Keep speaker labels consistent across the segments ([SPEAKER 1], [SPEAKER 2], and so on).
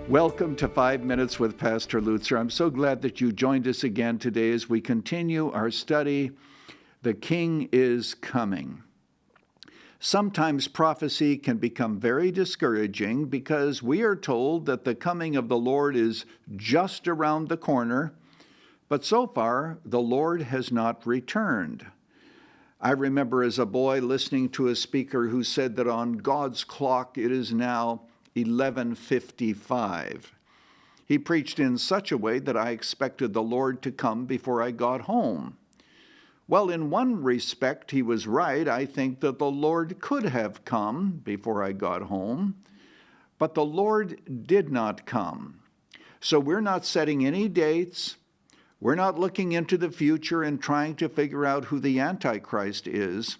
[SPEAKER 1] Welcome to 5 Minutes with Pastor Lutzer. I'm so glad that you joined us again today as we continue our study, The King is Coming. Sometimes prophecy can become very discouraging because we are told that the coming of the Lord is just around the corner, but so far the Lord has not returned. I remember as a boy listening to a speaker who said that on God's clock it is now 11:55. He preached in such a way that I expected the Lord to come before I got home. Well, in one respect, he was right. I think that the Lord could have come before I got home, but the Lord did not come. So we're not setting any dates. We're not looking into the future and trying to figure out who the Antichrist is.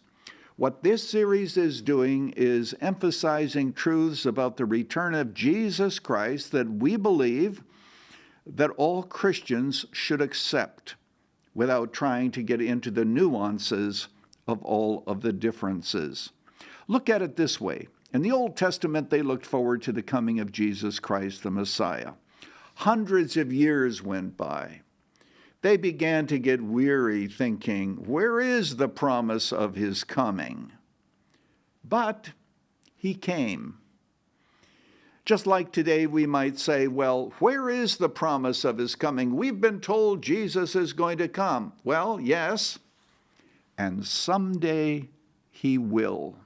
[SPEAKER 1] What this series is doing is emphasizing truths about the return of Jesus Christ that we believe that all Christians should accept without trying to get into the nuances of all of the differences. Look at it this way. In the Old Testament, they looked forward to the coming of Jesus Christ, the Messiah. Hundreds of years went by. They began to get weary thinking, where is the promise of his coming? But he came. Just like today we might say, well, where is the promise of his coming? We've been told Jesus is going to come. Well, yes, and someday he will.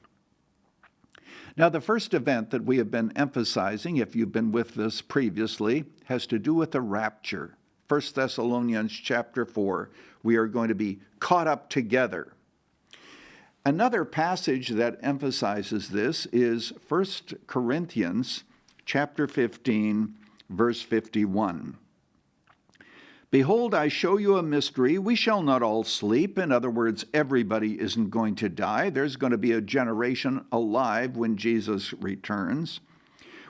[SPEAKER 1] Now, the first event that we have been emphasizing, if you've been with us previously, has to do with the rapture. 1 Thessalonians chapter 4, we are going to be caught up together. Another passage that emphasizes this is 1 Corinthians chapter 15, verse 51. Behold, I show you a mystery. We shall not all sleep. In other words, everybody isn't going to die. There's going to be a generation alive when Jesus returns.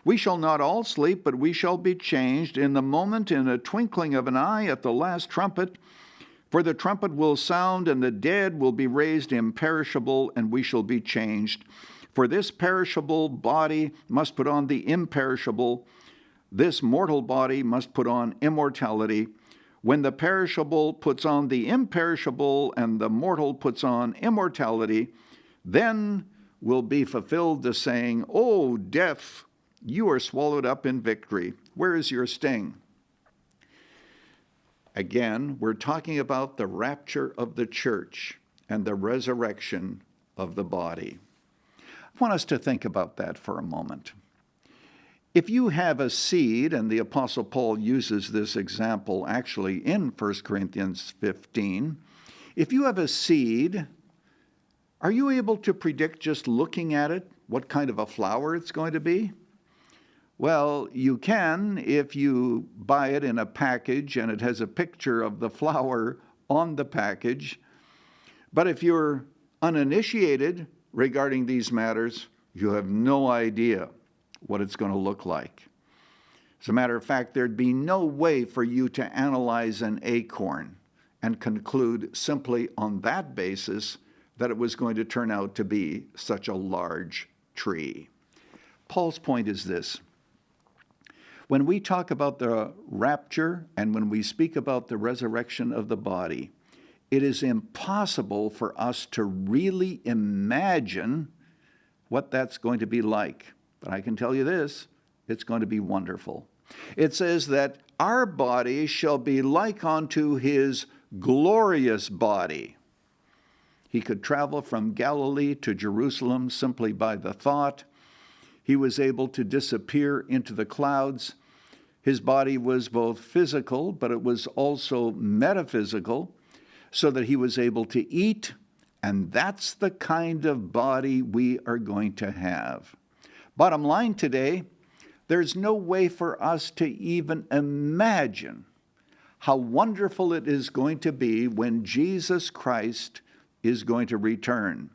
[SPEAKER 1] We shall not all sleep, but we shall be changed in the moment, in a twinkling of an eye, at the last trumpet. For the trumpet will sound, and the dead will be raised imperishable, and we shall be changed. For this perishable body must put on the imperishable. This mortal body must put on immortality. When the perishable puts on the imperishable, and the mortal puts on immortality, then will be fulfilled the saying, O death, you are swallowed up in victory. Where is your sting? Again, we're talking about the rapture of the church and the resurrection of the body. I want us to think about that for a moment. If you have a seed, and the Apostle Paul uses this example actually in 1 Corinthians 15, if you have a seed, are you able to predict just looking at it what kind of a flower it's going to be? Well, you can if you buy it in a package and it has a picture of the flower on the package. But if you're uninitiated regarding these matters, you have no idea what it's going to look like. As a matter of fact, there'd be no way for you to analyze an acorn and conclude simply on that basis that it was going to turn out to be such a large tree. Paul's point is this. When we talk about the rapture and when we speak about the resurrection of the body, it is impossible for us to really imagine what that's going to be like. But I can tell you this, it's going to be wonderful. It says that our body shall be like unto his glorious body. He could travel from Galilee to Jerusalem simply by the thought. He was able to disappear into the clouds. His body was both physical, but it was also metaphysical, so that he was able to eat, and that's the kind of body we are going to have. Bottom line today, there's no way for us to even imagine how wonderful it is going to be when Jesus Christ is going to return.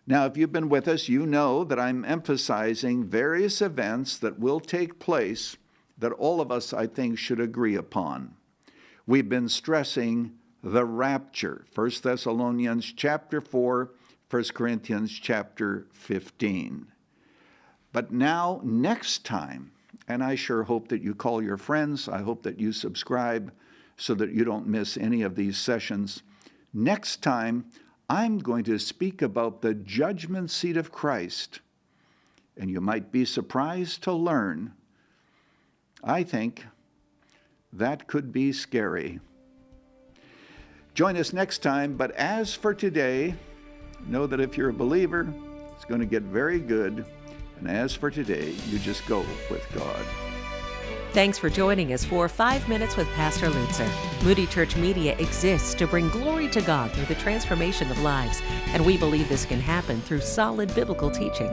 [SPEAKER 1] Now, if you've been with us, you know that I'm emphasizing various events that will take place that all of us, I think, should agree upon. We've been stressing the rapture. 1 Thessalonians chapter 4, 1 Corinthians chapter 15. But now, next time, and I sure hope that you call your friends, I hope that you subscribe so that you don't miss any of these sessions. Next time, I'm going to speak about the judgment seat of Christ, and you might be surprised to learn, I think, that could be scary. Join us next time, but as for today, know that if you're a believer, it's going to get very good. And as for today, you just go with God.
[SPEAKER 2] Thanks for joining us for 5 Minutes with Pastor Lutzer. Moody Church Media exists to bring glory to God through the transformation of lives, and we believe this can happen through solid biblical teaching.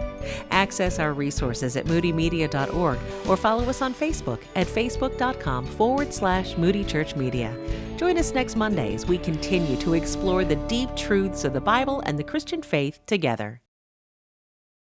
[SPEAKER 2] Access our resources at moodymedia.org or follow us on Facebook at facebook.com/Moody Church Media. Join us next Monday as we continue to explore the deep truths of the Bible and the Christian faith together.